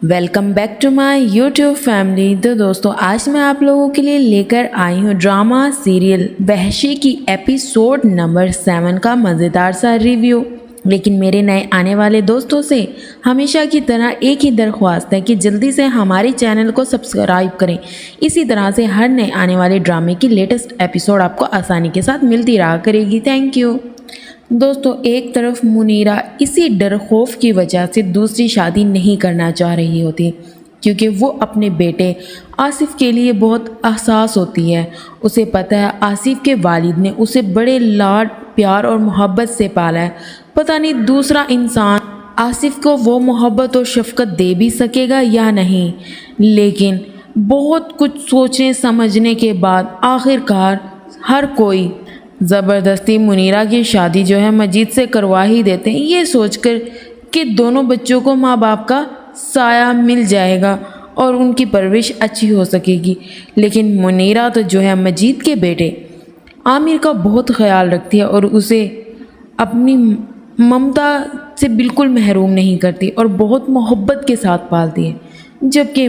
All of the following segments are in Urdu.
Welcome back to my YouTube family. تو دوستوں، آج میں آپ لوگوں کے لیے لے کر آئی ہوں ڈرامہ سیریل وحشی کی ایپیسوڈ نمبر 7 کا مزیدار سا ریویو۔ لیکن میرے نئے آنے والے دوستوں سے ہمیشہ کی طرح ایک ہی درخواست ہے کہ جلدی سے ہمارے چینل کو سبسکرائب کریں۔ اسی طرح سے ہر نئے آنے والے ڈرامے کی لیٹسٹ ایپیسوڈ آپ کو آسانی کے ساتھ ملتی رہا کرے گی۔ تھینک یو دوستوں۔ ایک طرف منیرہ اسی ڈر خوف کی وجہ سے دوسری شادی نہیں کرنا چاہ رہی ہوتی، کیونکہ وہ اپنے بیٹے آصف کے لیے بہت حساس ہوتی ہے۔ اسے پتہ ہے آصف کے والد نے اسے بڑے لاڈ پیار اور محبت سے پالا ہے۔ پتہ نہیں دوسرا انسان آصف کو وہ محبت اور شفقت دے بھی سکے گا یا نہیں، لیکن بہت کچھ سوچنے سمجھنے کے بعد آخرکار ہر کوئی زبردستی منیرہ کی شادی جو ہے مجید سے کروا ہی دیتے ہیں، یہ سوچ کر کہ دونوں بچوں کو ماں باپ کا سایہ مل جائے گا اور ان کی پرورش اچھی ہو سکے گی۔ لیکن منیرہ تو جو ہے مجید کے بیٹے عامر کا بہت خیال رکھتی ہے اور اسے اپنی ممتا سے بالکل محروم نہیں کرتی اور بہت محبت کے ساتھ پالتی ہے، جبکہ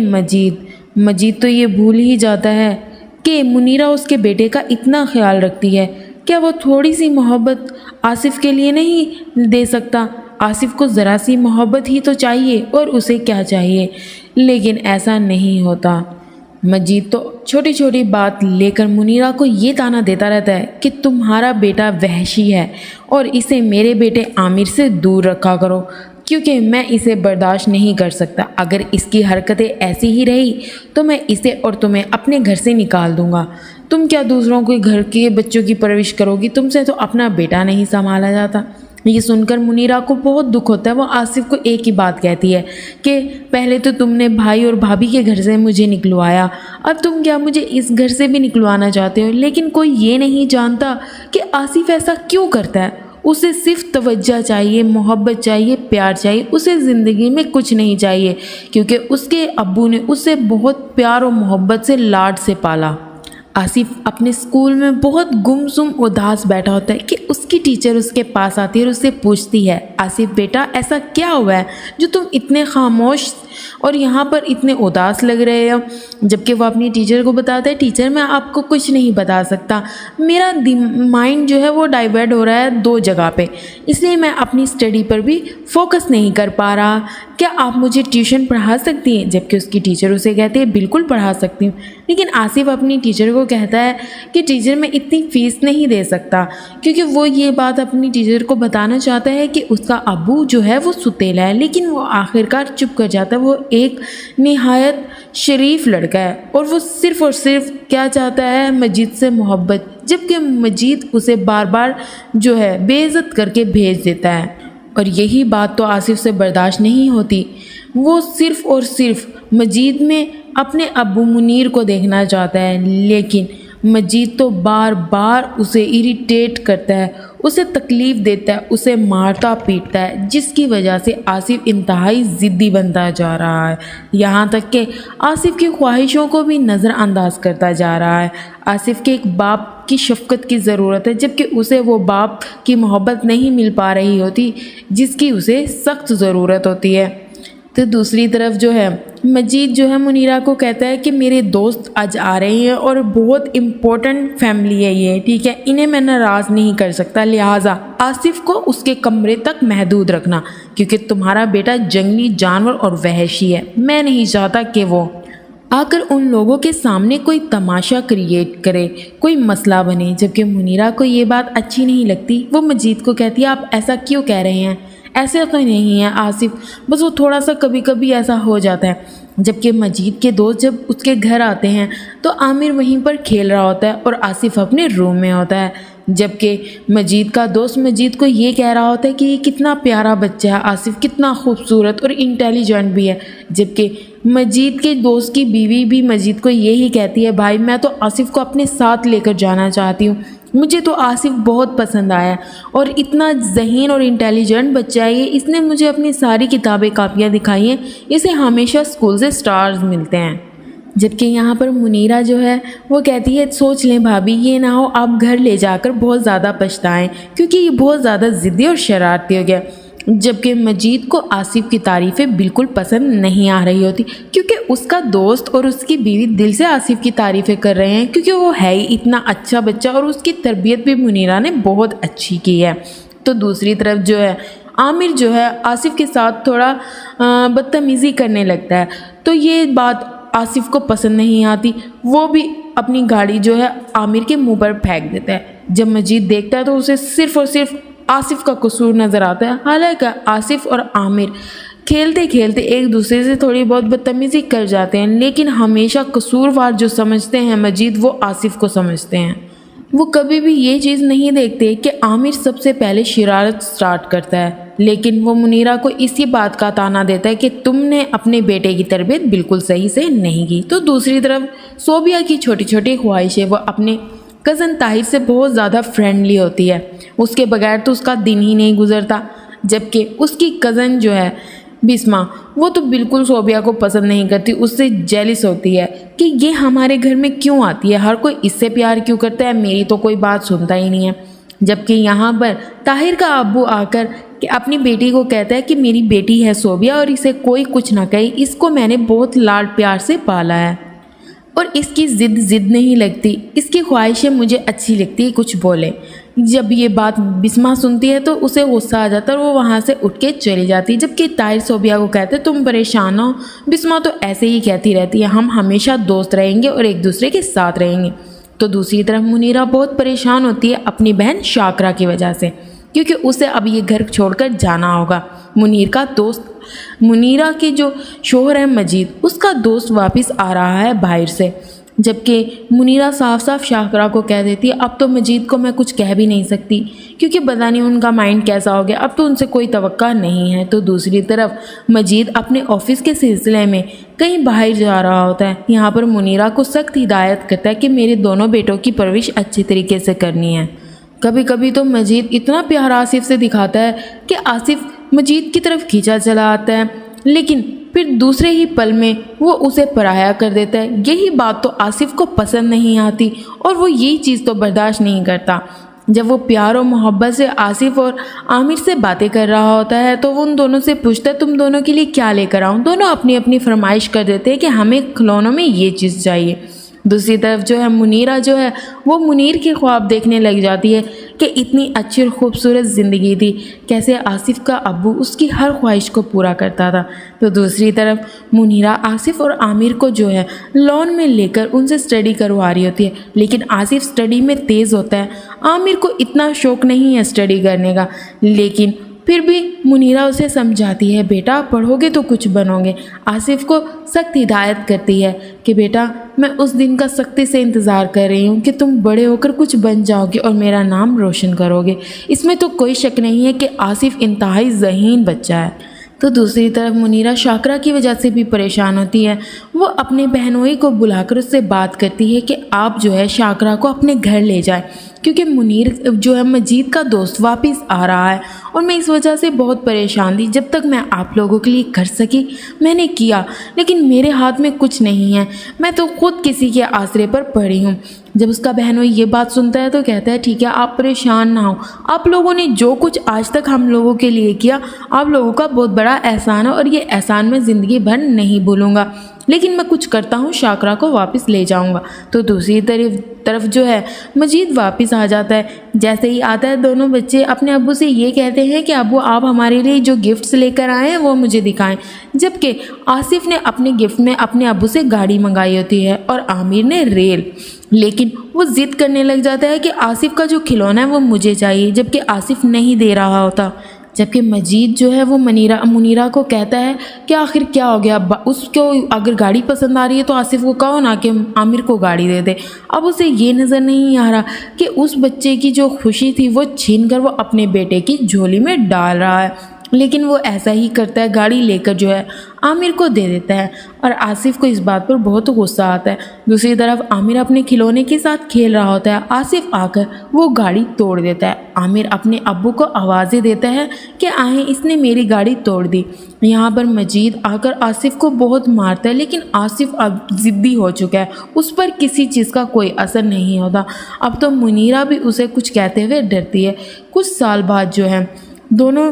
مجید تو یہ بھول ہی جاتا ہے کہ منیرہ اس کے بیٹے کا اتنا خیال رکھتی ہے۔ کیا وہ تھوڑی سی محبت آصف کے لیے نہیں دے سکتا؟ آصف کو ذرا سی محبت ہی تو چاہیے، اور اسے کیا چاہیے؟ لیکن ایسا نہیں ہوتا۔ مجید تو چھوٹی چھوٹی بات لے کر منیرہ کو یہ طعنہ دیتا رہتا ہے کہ تمہارا بیٹا وحشی ہے اور اسے میرے بیٹے عامر سے دور رکھا کرو، کیونکہ میں اسے برداشت نہیں کر سکتا۔ اگر اس کی حرکتیں ایسی ہی رہی تو میں اسے اور تمہیں اپنے گھر سے نکال دوں گا۔ تم کیا دوسروں کے گھر کے بچوں کی پرورش کرو گی؟ تم سے تو اپنا بیٹا نہیں سنبھالا جاتا۔ یہ سن کر منیرہ کو بہت دکھ ہوتا ہے۔ وہ آصف کو ایک ہی بات کہتی ہے کہ پہلے تو تم نے بھائی اور بھابھی کے گھر سے مجھے نکلوایا، اب تم کیا مجھے اس گھر سے بھی نکلوانا چاہتے ہو؟ لیکن کوئی یہ نہیں جانتا کہ آصف ایسا کیوں کرتا ہے۔ اسے صرف توجہ چاہیے، محبت چاہیے، پیار چاہیے۔ اسے زندگی میں کچھ نہیں چاہیے، کیونکہ اس کے ابو نے اسے بہت پیار اور محبت سے لاڈ سے پالا۔ آصف اپنے اسکول میں بہت گمسم اداس بیٹھا ہوتا ہے کہ اس کی ٹیچر اس کے پاس آتی ہے اور اس سے پوچھتی ہے، آصف بیٹا ایسا کیا ہوا ہے جو تم اتنے خاموش اور یہاں پر اتنے اداس لگ رہے ہو؟ جبکہ وہ اپنی ٹیچر کو بتاتا ہے، ٹیچر میں آپ کو کچھ نہیں بتا سکتا، میرا مائنڈ جو ہے وہ ڈائیورٹ ہو رہا ہے دو جگہ پہ، اس لیے میں اپنی اسٹڈی پر بھی فوکس نہیں کر پا رہا۔ کیا آپ مجھے ٹیوشن پڑھا سکتی ہیں؟ جبکہ اس کی ٹیچر اسے کہتی ہے بالکل پڑھا سکتی ہوں۔ لیکن آصف اپنی ٹیچر کو کہتا ہے کہ ٹیچر میں اتنی فیس نہیں دے سکتا، کیونکہ وہ یہ بات اپنی ٹیچر کو بتانا چاہتا ہے کہ اس کا ابو جو ہے وہ ستیلا ہے، لیکن وہ آخرکار چپ کر جاتا ہے۔ وہ ایک نہایت شریف لڑکا ہے اور وہ صرف اور صرف کیا چاہتا ہے؟ مجید سے محبت، جبکہ مجید اسے بار بار جو ہے بے عزت کر کے بھیج دیتا ہے، اور یہی بات تو آصف سے برداشت نہیں ہوتی۔ وہ صرف اور صرف مجید میں اپنے ابو منیر کو دیکھنا چاہتا ہے، لیکن مجید تو بار بار اسے اریٹیٹ کرتا ہے، اسے تکلیف دیتا ہے، اسے مارتا پیٹتا ہے، جس کی وجہ سے آصف انتہائی ضدی بنتا جا رہا ہے، یہاں تک کہ آصف کی خواہشوں کو بھی نظر انداز کرتا جا رہا ہے۔ آصف کے ایک باپ کی شفقت کی ضرورت ہے، جبکہ اسے وہ باپ کی محبت نہیں مل پا رہی ہوتی جس کی اسے سخت ضرورت ہوتی ہے۔ تو دوسری طرف جو ہے مجید جو ہے منیرہ کو کہتا ہے کہ میرے دوست آج آ رہے ہیں اور بہت امپورٹنٹ فیملی ہے یہ، ٹھیک ہے، انہیں میں ناراض نہیں کر سکتا، لہٰذا آصف کو اس کے کمرے تک محدود رکھنا، کیونکہ تمہارا بیٹا جنگلی جانور اور وحشی ہے، میں نہیں چاہتا کہ وہ آ کر ان لوگوں کے سامنے کوئی تماشا کریٹ کرے، کوئی مسئلہ بنے۔ جبکہ منیرہ کو یہ بات اچھی نہیں لگتی، وہ مجید کو کہتی ہے آپ ایسا کیوں کہہ رہے ہیں؟ ایسے تو نہیں ہے آصف، بس وہ تھوڑا سا کبھی کبھی ایسا ہو جاتا ہے۔ جبکہ مجید کے دوست جب اس کے گھر آتے ہیں تو عامر وہیں پر کھیل رہا ہوتا ہے اور آصف اپنے روم میں ہوتا ہے، جبکہ مجید کا دوست مجید کو یہ کہہ رہا ہوتا ہے کہ یہ کتنا پیارا بچہ ہے، آصف کتنا خوبصورت اور انٹیلیجنٹ بھی ہے۔ جبکہ مجید کے دوست کی بیوی بھی مجید کو یہی کہتی ہے، بھائی میں تو آصف کو اپنے ساتھ لے کر جانا چاہتی ہوں، مجھے تو آصف بہت پسند آیا اور اتنا ذہین اور انٹیلیجنٹ بچہ ہے یہ، اس نے مجھے اپنی ساری کتابیں کاپیاں دکھائی ہیں، اسے ہمیشہ اسکول سے سٹارز ملتے ہیں۔ جبکہ یہاں پر منیرہ جو ہے وہ کہتی ہے سوچ لیں بھابھی، یہ نہ ہو آپ گھر لے جا کر بہت زیادہ پچھتائیں، کیونکہ یہ بہت زیادہ ضدی اور شرارتی ہو گیا۔ جبکہ مجید کو آصف کی تعریفیں بالکل پسند نہیں آ رہی ہوتی، کیونکہ اس کا دوست اور اس کی بیوی دل سے آصف کی تعریفیں کر رہے ہیں، کیونکہ وہ ہے ہی اتنا اچھا بچہ اور اس کی تربیت بھی منیرہ نے بہت اچھی کی ہے۔ تو دوسری طرف جو ہے عامر جو ہے آصف کے ساتھ تھوڑا بدتمیزی کرنے لگتا ہے، تو یہ بات آصف کو پسند نہیں آتی۔ وہ بھی اپنی گاڑی جو ہے عامر کے منہ پر پھینک دیتا ہے۔ جب مجید دیکھتا ہے تو اسے صرف اور صرف آصف کا قصور نظر آتا ہے، حالانکہ آصف اور عامر کھیلتے کھیلتے ایک دوسرے سے تھوڑی بہت بدتمیزی کر جاتے ہیں، لیکن ہمیشہ قصوروار جو سمجھتے ہیں مجید، وہ آصف کو سمجھتے ہیں۔ وہ کبھی بھی یہ چیز نہیں دیکھتے کہ عامر سب سے پہلے شرارت سٹارٹ کرتا ہے، لیکن وہ منیرہ کو اسی بات کا طعنہ دیتا ہے کہ تم نے اپنے بیٹے کی تربیت بالکل صحیح سے نہیں کی۔ تو دوسری طرف صوبیہ کی چھوٹی چھوٹی خواہشیں، وہ اپنے کزن طاہر سے بہت زیادہ فرینڈلی ہوتی ہے، اس کے بغیر تو اس کا دن ہی نہیں گزرتا، جبکہ اس کی کزن جو ہے بسمہ، وہ تو بالکل صوبیہ کو پسند نہیں کرتی، اس سے جیلس ہوتی ہے کہ یہ ہمارے گھر میں کیوں آتی ہے، ہر کوئی اس سے پیار کیوں کرتا ہے، میری تو کوئی بات سنتا ہی نہیں ہے۔ جبکہ یہاں پر طاہر کا ابو آ کر کہ اپنی بیٹی کو کہتا ہے کہ میری بیٹی ہے صوبیہ اور اسے کوئی کچھ نہ کہے، اس کو میں نے بہت لاڈ پیار سے پالا ہے اور اس کی ضد نہیں لگتی، اس کی خواہشیں مجھے اچھی لگتی، کچھ بولے۔ جب یہ بات بسمہ سنتی ہے تو اسے غصہ آ جاتا ہے اور وہ وہاں سے اٹھ کے چلی جاتی ہے، جبکہ طاہر صوبیہ کو کہتے ہیں تم پریشان ہو، بسمہ تو ایسے ہی کہتی رہتی ہے، ہم ہمیشہ دوست رہیں گے اور ایک دوسرے کے ساتھ رہیں گے۔ تو دوسری طرف منیرہ بہت پریشان ہوتی ہے اپنی بہن شاکرہ کی وجہ سے، کیونکہ اسے اب یہ گھر چھوڑ کر جانا ہوگا۔ منیر کا دوست، منیرہ کے جو شوہر ہے مجید، اس کا دوست واپس آ رہا ہے باہر سے، جبکہ منیرہ صاف صاف شاکرہ کو کہہ دیتی ہے اب تو مجید کو میں کچھ کہہ بھی نہیں سکتی، کیونکہ پتہ نہیں ان کا مائنڈ کیسا ہو گیا، اب تو ان سے کوئی توقع نہیں ہے۔ تو دوسری طرف مجید اپنے آفس کے سلسلے میں کہیں باہر جا رہا ہوتا ہے، یہاں پر منیرہ کو سخت ہدایت کرتا ہے کہ میرے دونوں بیٹوں کی پرورش اچھی طریقے سے کرنی ہے۔ کبھی کبھی تو مجید اتنا پیار آصف سے دکھاتا ہے کہ آصف مجید کی طرف کھینچا چلا آتا ہے، لیکن پھر دوسرے ہی پل میں وہ اسے پرایا کر دیتا ہے۔ یہی بات تو آصف کو پسند نہیں آتی اور وہ یہی چیز تو برداشت نہیں کرتا۔ جب وہ پیار اور محبت سے آصف اور عامر سے باتیں کر رہا ہوتا ہے تو وہ ان دونوں سے پوچھتا ہے تم دونوں کے لیے کیا لے کر آؤں؟ دونوں اپنی اپنی فرمائش کر دیتے ہیں کہ ہمیں کھلونوں میں یہ چیز چاہیے۔ دوسری طرف جو ہے منیرہ جو ہے وہ منیر کے خواب دیکھنے لگ جاتی ہے کہ اتنی اچھی اور خوبصورت زندگی تھی، کیسے آصف کا ابو اس کی ہر خواہش کو پورا کرتا تھا۔ تو دوسری طرف منیرہ آصف اور عامر کو جو ہے لون میں لے کر ان سے اسٹڈی کروا رہی ہوتی ہے، لیکن آصف اسٹڈی میں تیز ہوتا ہے، عامر کو اتنا شوق نہیں ہے اسٹڈی کرنے کا، لیکن پھر بھی منیرہ اسے سمجھاتی ہے بیٹا پڑھو گے تو کچھ بنو گے۔ آصف کو سخت ہدایت کرتی ہے کہ بیٹا میں اس دن کا سختی سے انتظار کر رہی ہوں کہ تم بڑے ہو کر کچھ بن جاؤ گے اور میرا نام روشن کرو گے۔ اس میں تو کوئی شک نہیں ہے کہ آصف انتہائی ذہین بچہ ہے۔ تو دوسری طرف منیرہ شاکرہ کی وجہ سے بھی پریشان ہوتی ہے، وہ اپنے بہنوئی کو بلا کر اس سے بات کرتی ہے کہ آپ جو ہے شاکرہ کو اپنے گھر لے جائیں، کیونکہ منیر جو ہے مجید کا دوست واپس آ رہا ہے اور میں اس وجہ سے بہت پریشان تھی، جب تک میں آپ لوگوں کے لیے کر سکی میں نے کیا، لیکن میرے ہاتھ میں کچھ نہیں ہے، میں تو خود کسی کے آسرے پر پڑی ہوں۔ جب اس کا بہنوئی یہ بات سنتا ہے تو کہتا ہے ٹھیک ہے آپ پریشان نہ ہو، آپ لوگوں نے جو کچھ آج تک ہم لوگوں کے لیے کیا آپ لوگوں کا بہت بڑا احسان ہے اور یہ احسان میں زندگی بھر نہیں بھولوں گا، لیکن میں کچھ کرتا ہوں شاکرہ کو واپس لے جاؤں گا۔ تو دوسری طرف جو ہے مجید واپس آ جاتا ہے، جیسے ہی آتا ہے دونوں بچے اپنے ابو سے یہ کہتے ہیں کہ ابو آپ ہمارے لیے جو گفٹس لے کر آئے ہیں وہ مجھے دکھائیں، جبکہ آصف نے اپنے گفٹ میں اپنے ابو سے گاڑی منگائی ہوتی ہے اور عامر نے ریل، لیکن وہ ضد کرنے لگ جاتا ہے کہ آصف کا جو کھلونا ہے وہ مجھے چاہیے، جبکہ آصف نہیں دے رہا ہوتا۔ جبکہ مجید جو ہے وہ منیرہ کو کہتا ہے کہ آخر کیا ہو گیا، اس کو اگر گاڑی پسند آ رہی ہے تو آصف کو کہو نا کہ عامر کو گاڑی دے دے۔ اب اسے یہ نظر نہیں آ رہا کہ اس بچے کی جو خوشی تھی وہ چھین کر وہ اپنے بیٹے کی جھولی میں ڈال رہا ہے، لیکن وہ ایسا ہی کرتا ہے، گاڑی لے کر جو ہے عامر کو دے دیتا ہے اور آصف کو اس بات پر بہت غصہ آتا ہے۔ دوسری طرف عامر اپنے کھلونے کے ساتھ کھیل رہا ہوتا ہے، آصف آ کر وہ گاڑی توڑ دیتا ہے۔ عامر اپنے ابو کو آوازیں دیتا ہے کہ آہیں اس نے میری گاڑی توڑ دی۔ یہاں پر مجید آ کر آصف کو بہت مارتا ہے، لیکن آصف اب ضدی ہو چکا ہے، اس پر کسی چیز کا کوئی اثر نہیں ہوتا۔ اب تو منیرہ بھی اسے کچھ کہتے ہوئے ڈرتی ہے۔ کچھ سال بعد جو ہے دونوں